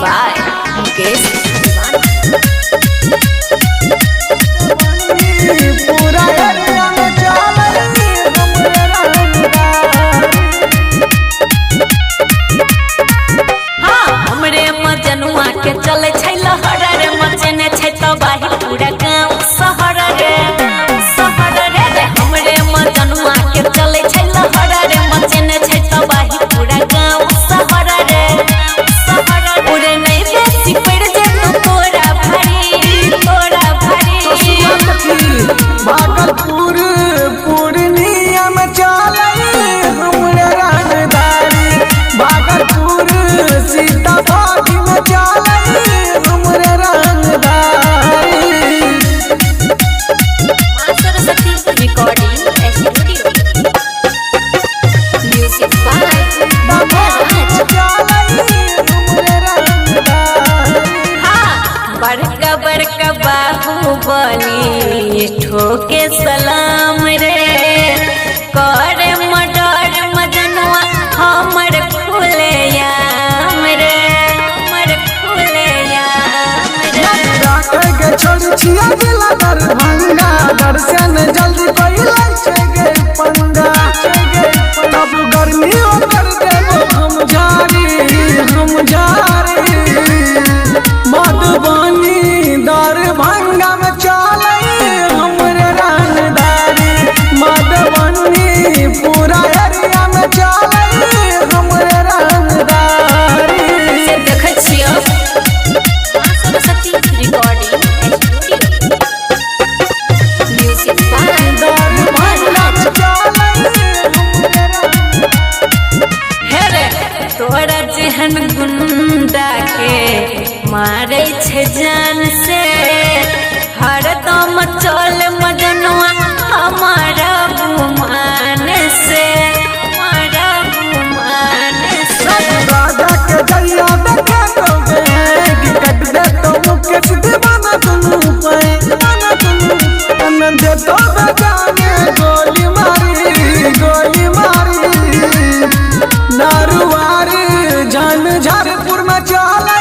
Bye. Mukesh. पूरा area में चलई हमरे रंगदारी। हाँ हमरे मजनुआ के चले छै लहर रे मचने छै तबाही पूरा गांव शहर रे हमरे मजनुआ के चले छै लहर रे मचने छै तबाही पूरा गांव शहर रे पूरे नहीं बेसी पड़ जे तोरा भारी भागलपुर पूर्णिया में चलई हमरे रंगदारी। भागलपुर सीतामढ़ी में चलई हमरे रंगदारी। Saraswati recording studio music by बड़का बड़का बाहुबली ठोके सलाम रे करे मडर मजनुआ हमर खुलेआम रे छोड़ छिया जिला दरभंगा दर्शन जल्दी पहले छै गे पंगा। तब गर्मी कर देबो हम जारी मधुबनी दरभंगा में चलई हमरे रंगदारी। मधुबनी पूरा एरिया में चलई हमरे रंगदारी। देखे छियो Saraswati recording studio music by तोरा जेहन गुंडा के मारे छे जान से हरदम चल मजनुआ हमारा गुमान से राजा के जइया देखा दोगे कि कट दे तो मुकेश दीवाना दुनू पे आनंद तो बजाने गोली मारी नारुवारी जान झारपुर में चला